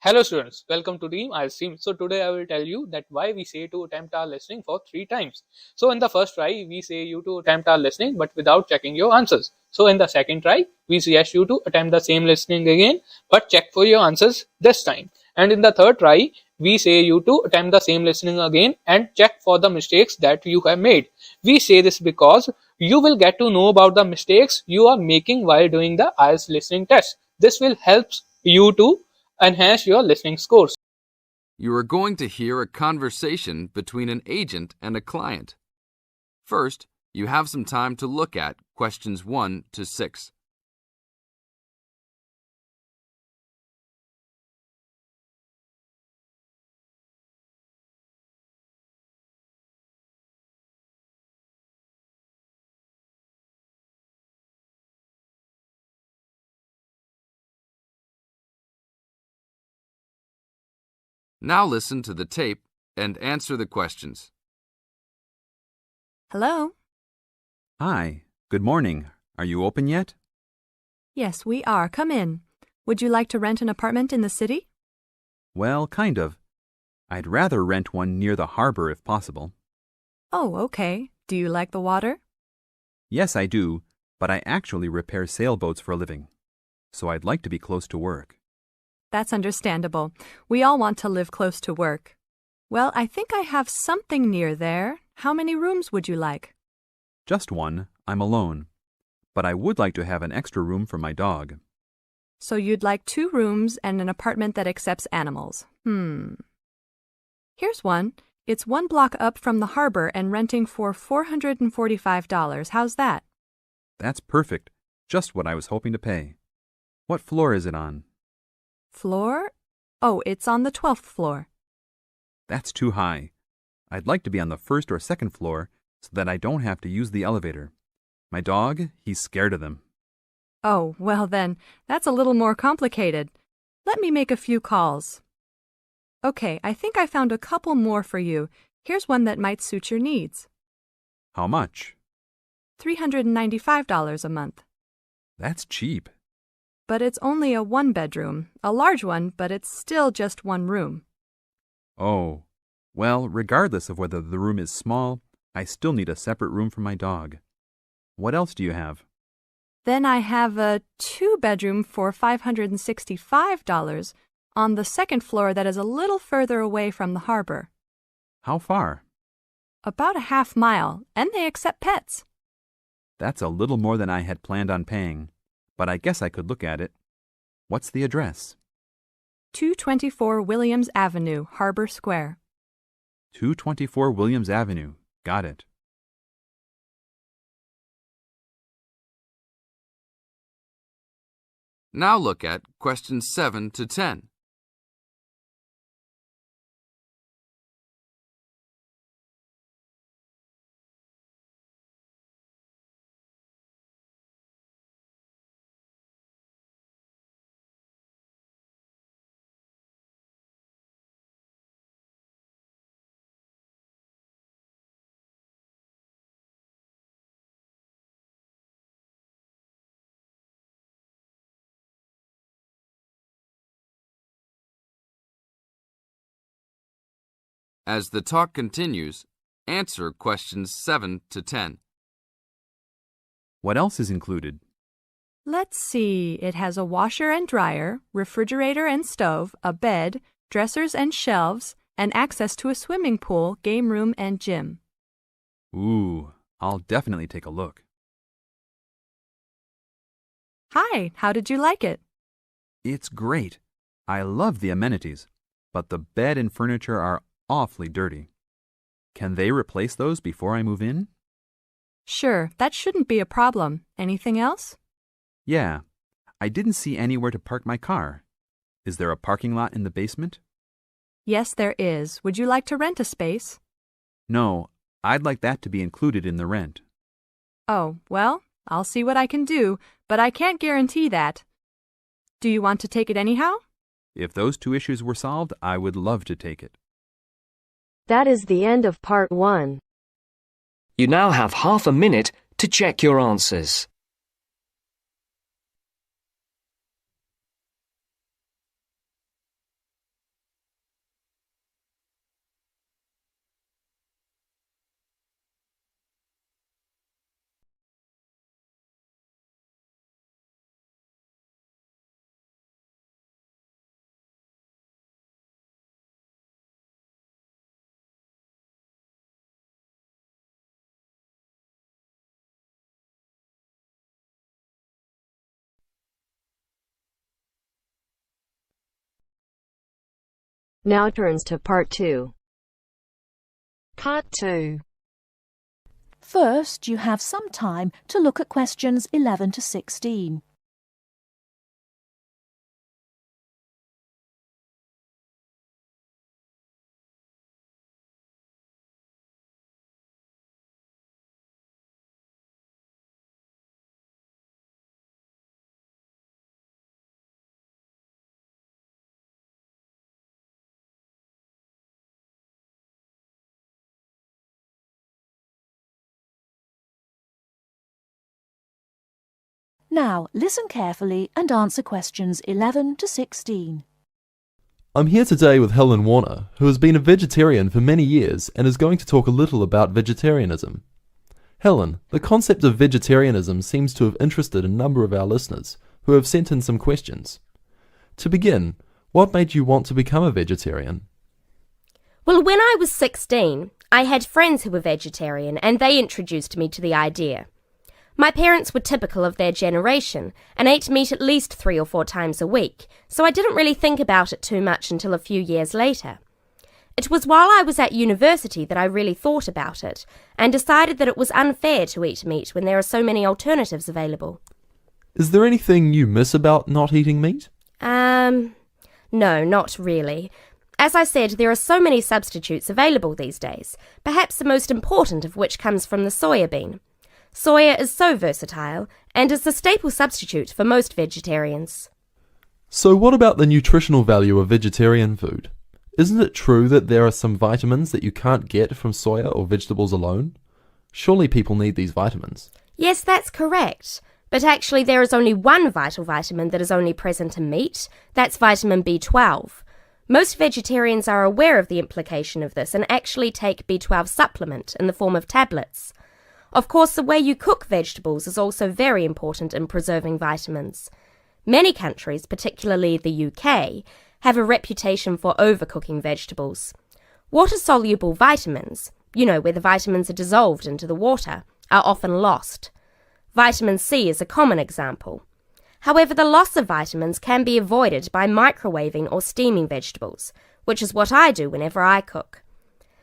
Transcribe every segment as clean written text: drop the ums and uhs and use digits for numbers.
Hello students, welcome to Team IELTS team. So today I will tell you that why we say to attempt our listening for 3 times. So in the first try, we say you to attempt our listening but without checking your answers. So in the second try, we suggest you to attempt the same listening again but check for your answers this time. And in the third try, we say you to attempt the same listening again and check for the mistakes that you have made. We say this because you will get to know about the mistakes you are making while doing the IELTS listening test. This will help you to enhance your listening scores. You are going to hear a conversation between an agent and a client. First, you have some time to look at questions 1 to 6. Now listen to the tape and answer the questions. Hello? Hi, good morning. Are you open yet? Yes, we are. Come in. Would you like to rent an apartment in the city? Well, kind of. I'd rather rent one near the harbor if possible. Oh, okay. Do you like the water? Yes, I do, but I actually repair sailboats for a living, so I'd like to be close to work. That's understandable. We all want to live close to work. Well, I think I have something near there. How many rooms would you like? Just one. I'm alone. But I would like to have an extra room for my dog. So you'd like 2 rooms and an apartment that accepts animals. Here's one. It's 1 block up from the harbor and renting for $445. How's that? That's perfect. Just what I was hoping to pay. What floor is it on? Floor? Oh, it's on the 12th floor. That's too high. I'd like to be on the first or second floor so that I don't have to use the elevator. My dog, he's scared of them. Oh, well then, that's a little more complicated. Let me make a few calls. Okay, I think I found a couple more for you. Here's one that might suit your needs. How much? $395 a month. That's cheap. But it's only a 1-bedroom, a large one, but it's still just 1 room. Oh, well, regardless of whether the room is small, I still need a separate room for my dog. What else do you have? Then I have a 2-bedroom for $565 on the second floor that is a little further away from the harbor. How far? About a half mile, and they accept pets. That's a little more than I had planned on paying, but I guess I could look at it. What's the address? 224 Williams Avenue, Harbor Square. 224 Williams Avenue. Got it. Now look at questions 7 to 10. As the talk continues, answer questions 7 to 10. What else is included? Let's see, it has a washer and dryer, refrigerator and stove, a bed, dressers and shelves, and access to a swimming pool, game room, and gym. Ooh, I'll definitely take a look. Hi, how did you like it? It's great. I love the amenities, but the bed and furniture are awfully dirty. Can they replace those before I move in? Sure, that shouldn't be a problem. Anything else? Yeah, I didn't see anywhere to park my car. Is there a parking lot in the basement? Yes, there is. Would you like to rent a space? No, I'd like that to be included in the rent. Oh, well, I'll see what I can do, but I can't guarantee that. Do you want to take it anyhow? If those 2 issues were solved, I would love to take it. That is the end of part 1. You now have half a minute to check your answers. Now turns to part 2. Part 2. First, you have some time to look at questions 11 to 16. Now, listen carefully and answer questions 11 to 16. I'm here today with Helen Warner, who has been a vegetarian for many years and is going to talk a little about vegetarianism. Helen, the concept of vegetarianism seems to have interested a number of our listeners who have sent in some questions. To begin, what made you want to become a vegetarian? Well, when I was 16, I had friends who were vegetarian and they introduced me to the idea. My parents were typical of their generation and ate meat at least 3 or 4 times a week, so I didn't really think about it too much until a few years later. It was while I was at university that I really thought about it and decided that it was unfair to eat meat when there are so many alternatives available. Is there anything you miss about not eating meat? No, not really. As I said, there are so many substitutes available these days, perhaps the most important of which comes from the soya bean. Soya is so versatile and is the staple substitute for most vegetarians. So what about the nutritional value of vegetarian food? Isn't it true that there are some vitamins that you can't get from soya or vegetables alone? Surely people need these vitamins. Yes, that's correct. But actually there is only one vital vitamin that is only present in meat. That's vitamin B12. Most vegetarians are aware of the implication of this and actually take B12 supplement in the form of tablets. Of course, the way you cook vegetables is also very important in preserving vitamins. Many countries, particularly the UK, have a reputation for overcooking vegetables. Water-soluble vitamins, where the vitamins are dissolved into the water, are often lost. Vitamin C is a common example. However, the loss of vitamins can be avoided by microwaving or steaming vegetables, which is what I do whenever I cook.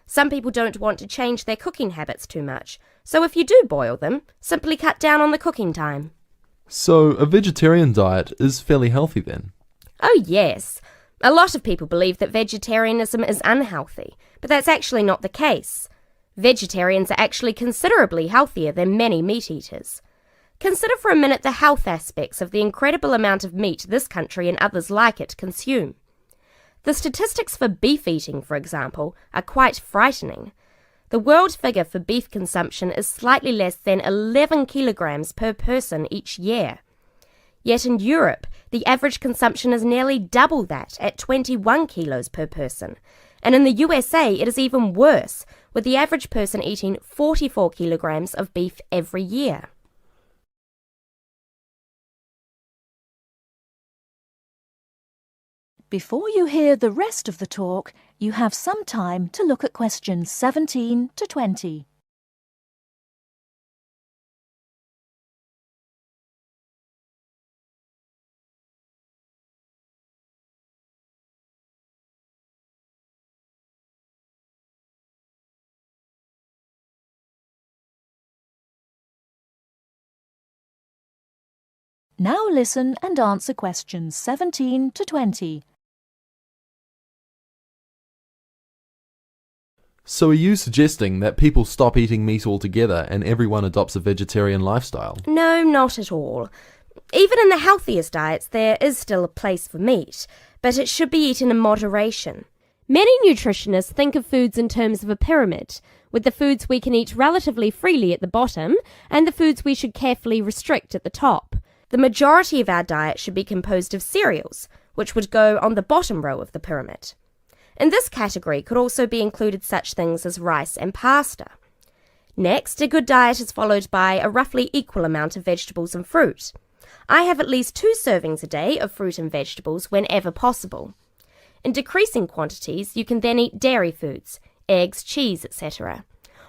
Some people don't want to change their cooking habits too much, so if you do boil them, simply cut down on the cooking time. So a vegetarian diet is fairly healthy then? Oh yes. A lot of people believe that vegetarianism is unhealthy, but that's actually not the case. Vegetarians are actually considerably healthier than many meat eaters. Consider for a minute the health aspects of the incredible amount of meat this country and others like it consume. The statistics for beef eating, for example, are quite frightening. The world figure for beef consumption is slightly less than 11 kilograms per person each year. Yet in Europe, the average consumption is nearly double that at 21 kilos per person. And in the USA, it is even worse, with the average person eating 44 kilograms of beef every year. Before you hear the rest of the talk, you have some time to look at questions 17 to 20. Now listen and answer questions 17 to 20. So are you suggesting that people stop eating meat altogether and everyone adopts a vegetarian lifestyle? No, not at all. Even in the healthiest diets, there is still a place for meat, but it should be eaten in moderation. Many nutritionists think of foods in terms of a pyramid, with the foods we can eat relatively freely at the bottom and the foods we should carefully restrict at the top. The majority of our diet should be composed of cereals, which would go on the bottom row of the pyramid. In this category could also be included such things as rice and pasta. Next, a good diet is followed by a roughly equal amount of vegetables and fruit. I have at least 2 servings a day of fruit and vegetables whenever possible. In decreasing quantities, you can then eat dairy foods, eggs, cheese, etc.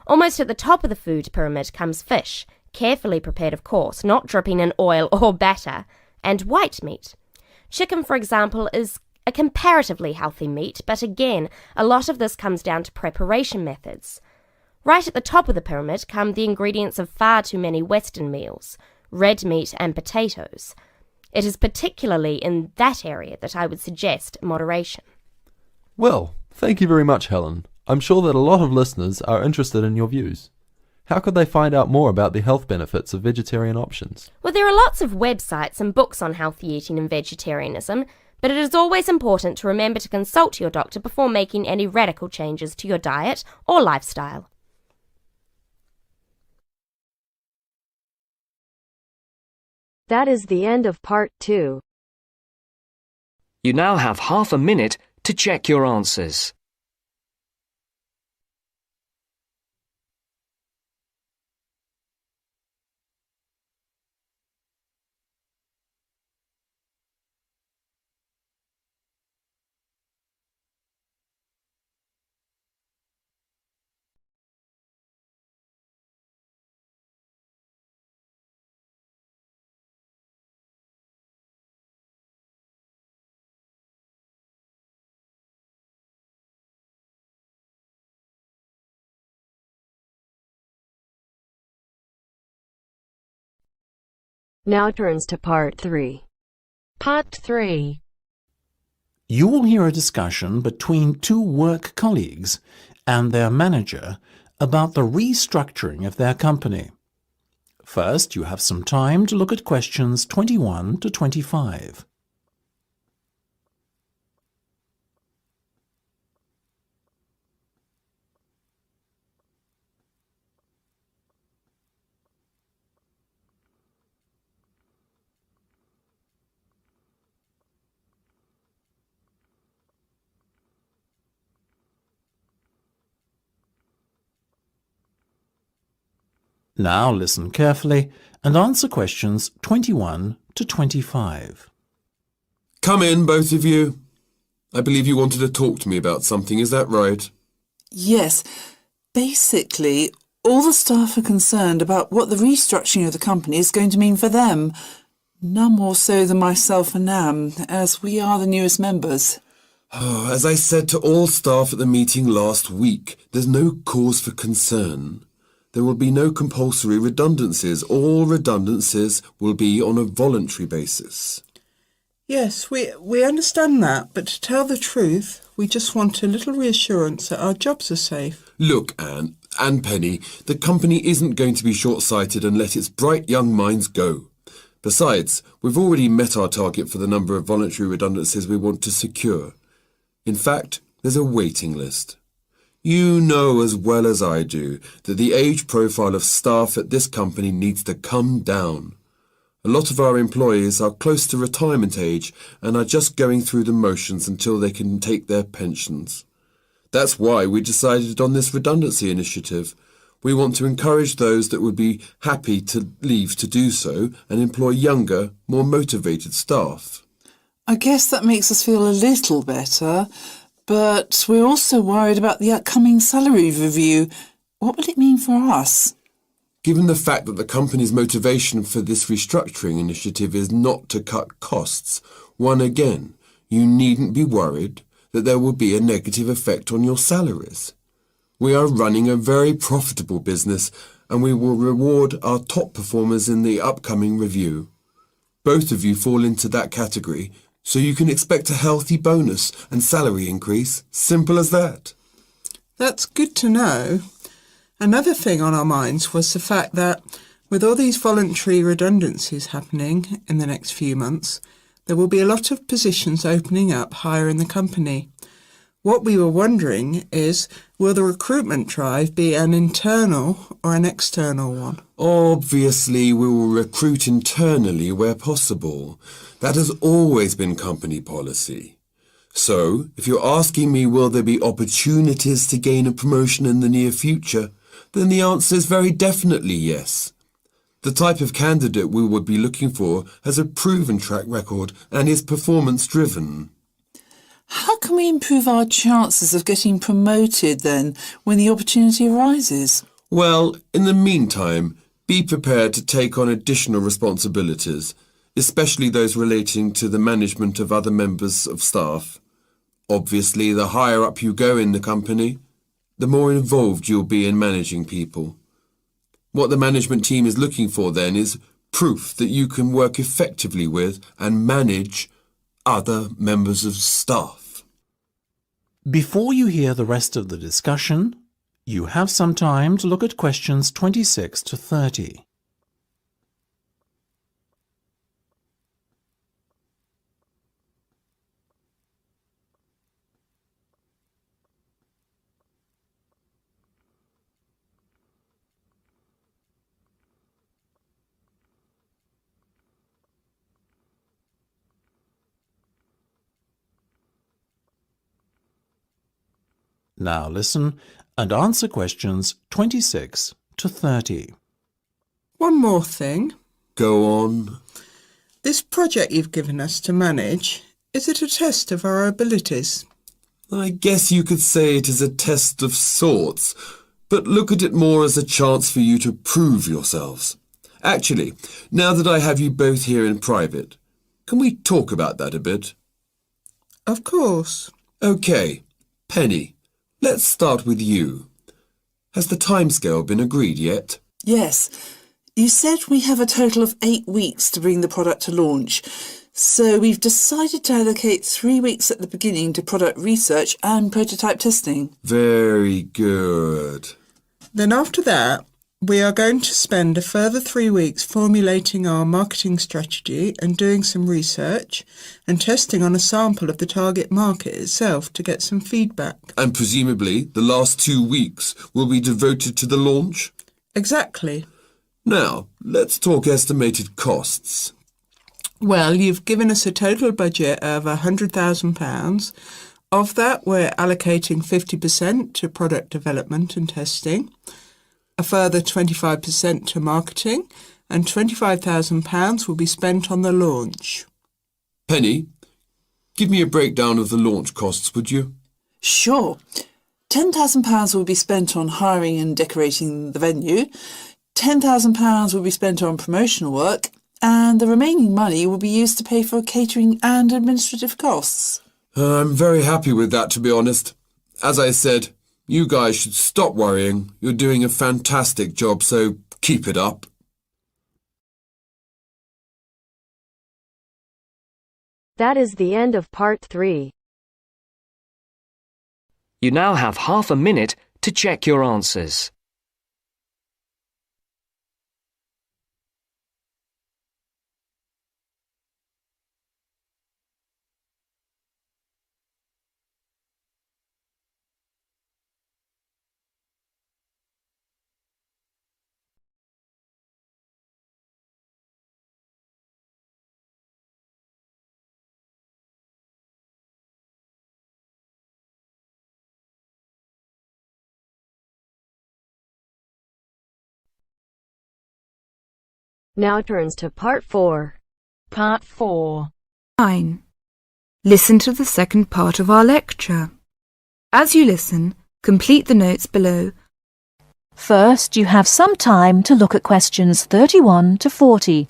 Almost at the top of the food pyramid comes fish, carefully prepared of course, not dripping in oil or batter, and white meat. Chicken, for example, is a comparatively healthy meat, but again, a lot of this comes down to preparation methods. Right at the top of the pyramid come the ingredients of far too many Western meals, red meat and potatoes. It is particularly in that area that I would suggest moderation. Well, thank you very much, Helen. I'm sure that a lot of listeners are interested in your views. How could they find out more about the health benefits of vegetarian options? Well, there are lots of websites and books on healthy eating and vegetarianism, but it is always important to remember to consult your doctor before making any radical changes to your diet or lifestyle. That is the end of part 2. You now have half a minute to check your answers. Now turns to part 3. Part 3. You will hear a discussion between two work colleagues and their manager about the restructuring of their company. First, you have some time to look at questions 21 to 25. Now listen carefully and answer questions 21 to 25. Come in, both of you. I believe you wanted to talk to me about something, is that right? Yes. Basically, all the staff are concerned about what the restructuring of the company is going to mean for them. None more so than myself and Nam, as we are the newest members. As I said to all staff at the meeting last week, there's no cause for concern. There will be no compulsory redundancies. All redundancies will be on a voluntary basis. Yes, we understand that, but to tell the truth, we just want a little reassurance that our jobs are safe. Look, Anne and Penny, the company isn't going to be short-sighted and let its bright young minds go. Besides, we've already met our target for the number of voluntary redundancies we want to secure. In fact, there's a waiting list. You know as well as I do that the age profile of staff at this company needs to come down. A lot of our employees are close to retirement age and are just going through the motions until they can take their pensions. That's why we decided on this redundancy initiative. We want to encourage those that would be happy to leave to do so and employ younger, more motivated staff. I guess that makes us feel a little better. But we're also worried about the upcoming salary review. What will it mean for us? Given the fact that the company's motivation for this restructuring initiative is not to cut costs, you needn't be worried that there will be a negative effect on your salaries. We are running a very profitable business and we will reward our top performers in the upcoming review. Both of you fall into that category, so you can expect a healthy bonus and salary increase. Simple as that. That's good to know. Another thing on our minds was the fact that with all these voluntary redundancies happening in the next few months, there will be a lot of positions opening up higher in the company. What we were wondering is, will the recruitment drive be an internal or an external one? Obviously, we will recruit internally where possible. That has always been company policy. So, if you're asking me will there be opportunities to gain a promotion in the near future, then the answer is very definitely yes. The type of candidate we would be looking for has a proven track record and is performance-driven. How can we improve our chances of getting promoted then when the opportunity arises? Well, in the meantime, be prepared to take on additional responsibilities. especially those relating to the management of other members of staff. Obviously, the higher up you go in the company, the more involved you'll be in managing people. What the management team is looking for then is proof that you can work effectively with and manage other members of staff. Before you hear the rest of the discussion, you have some time to look at questions 26 to 30. Now listen and answer questions 26 to 30. One more thing. Go on. This project you've given us to manage, is it a test of our abilities? I guess you could say it is a test of sorts, but look at it more as a chance for you to prove yourselves. Actually, now that I have you both here in private, can we talk about that a bit? Of course. OK, Penny, let's start with you. Has the timescale been agreed yet? Yes. You said we have a total of 8 weeks to bring the product to launch. So we've decided to allocate 3 weeks at the beginning to product research and prototype testing. Very good. Then after that, we are going to spend a further 3 weeks formulating our marketing strategy and doing some research and testing on a sample of the target market itself to get some feedback. And presumably the last 2 weeks will be devoted to the launch? Exactly. Now, let's talk estimated costs. Well, you've given us a total budget of £100,000. Of that, we're allocating 50% to product development and testing, a further 25% to marketing, and £25,000 will be spent on the launch. Penny, give me a breakdown of the launch costs, would you? Sure. £10,000 will be spent on hiring and decorating the venue, £10,000 will be spent on promotional work, and the remaining money will be used to pay for catering and administrative costs. I'm very happy with that, to be honest. As I said, you guys should stop worrying. You're doing a fantastic job, so keep it up. That is the end of part 3. You now have half a minute to check your answers. Now turns to part 4. Part 4. 9. Listen to the second part of our lecture. As you listen, complete the notes below. First, you have some time to look at questions 31 to 40.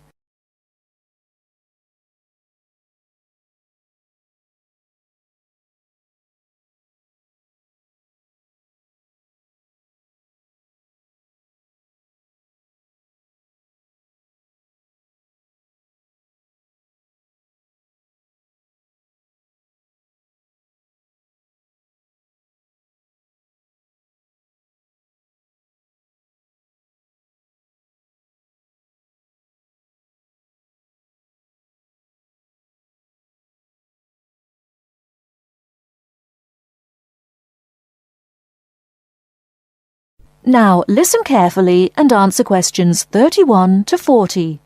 Now listen carefully and answer questions 31 to 40.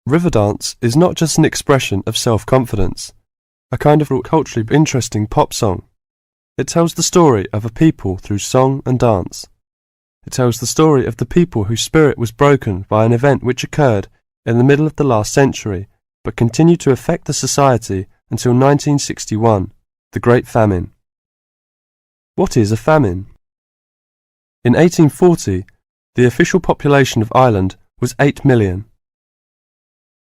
Riverdance is not just an expression of self-confidence, a kind of culturally interesting pop song. It tells the story of a people through song and dance. It tells the story of the people whose spirit was broken by an event which occurred in the middle of the last century, but continued to affect the society until 1961, the Great Famine. What is a famine? In 1840, the official population of Ireland was 8 million.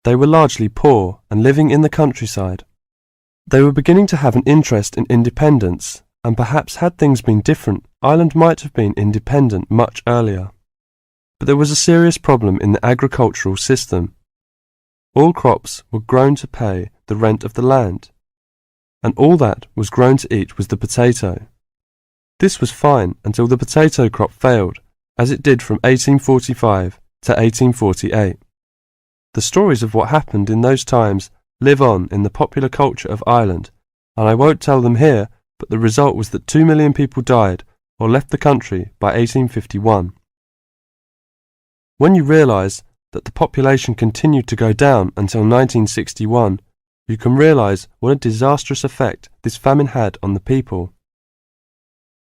They were largely poor and living in the countryside. They were beginning to have an interest in independence, and perhaps had things been different, Ireland might have been independent much earlier. But there was a serious problem in the agricultural system. All crops were grown to pay the rent of the land, and all that was grown to eat was the potato. This was fine until the potato crop failed, as it did from 1845 to 1848. The stories of what happened in those times live on in the popular culture of Ireland, and I won't tell them here, but the result was that 2 million people died or left the country by 1851. When you realise that the population continued to go down until 1961, you can realise what a disastrous effect this famine had on the people.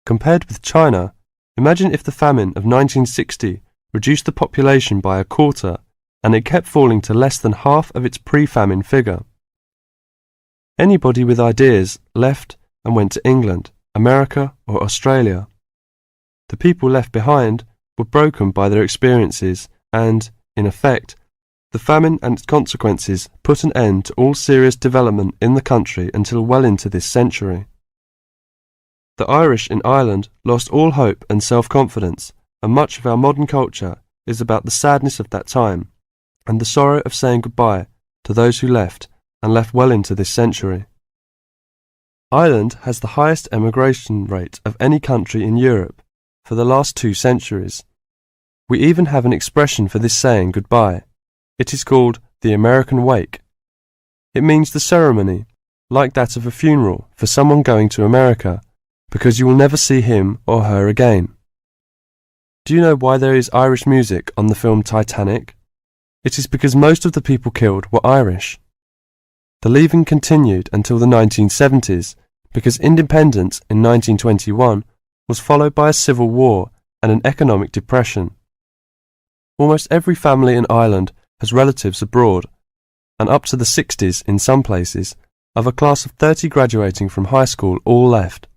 Compared with China, imagine if the famine of 1960 reduced the population by a quarter and it kept falling to less than half of its pre-famine figure. Anybody with ideas left and went to England, America or Australia. The people left behind were broken by their experiences and, in effect, the famine and its consequences put an end to all serious development in the country until well into this century. The Irish in Ireland lost all hope and self-confidence, and much of our modern culture is about the sadness of that time and the sorrow of saying goodbye to those who left and left well into this century. Ireland has the highest emigration rate of any country in Europe for the last 2 centuries. We even have an expression for this saying goodbye. It is called the American wake. It means the ceremony, like that of a funeral for someone going to America, because you will never see him or her again. Do you know why there is Irish music on the film Titanic? It is because most of the people killed were Irish. The leaving continued until the 1970s, because independence in 1921 was followed by a civil war and an economic depression. Almost every family in Ireland has relatives abroad, and up to the 60s in some places, of a class of 30 graduating from high school all left.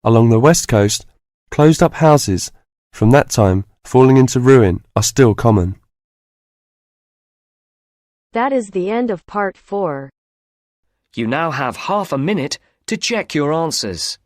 Along the west coast, closed-up houses from that time falling into ruin are still common. That is the end of part 4. You now have half a minute to check your answers.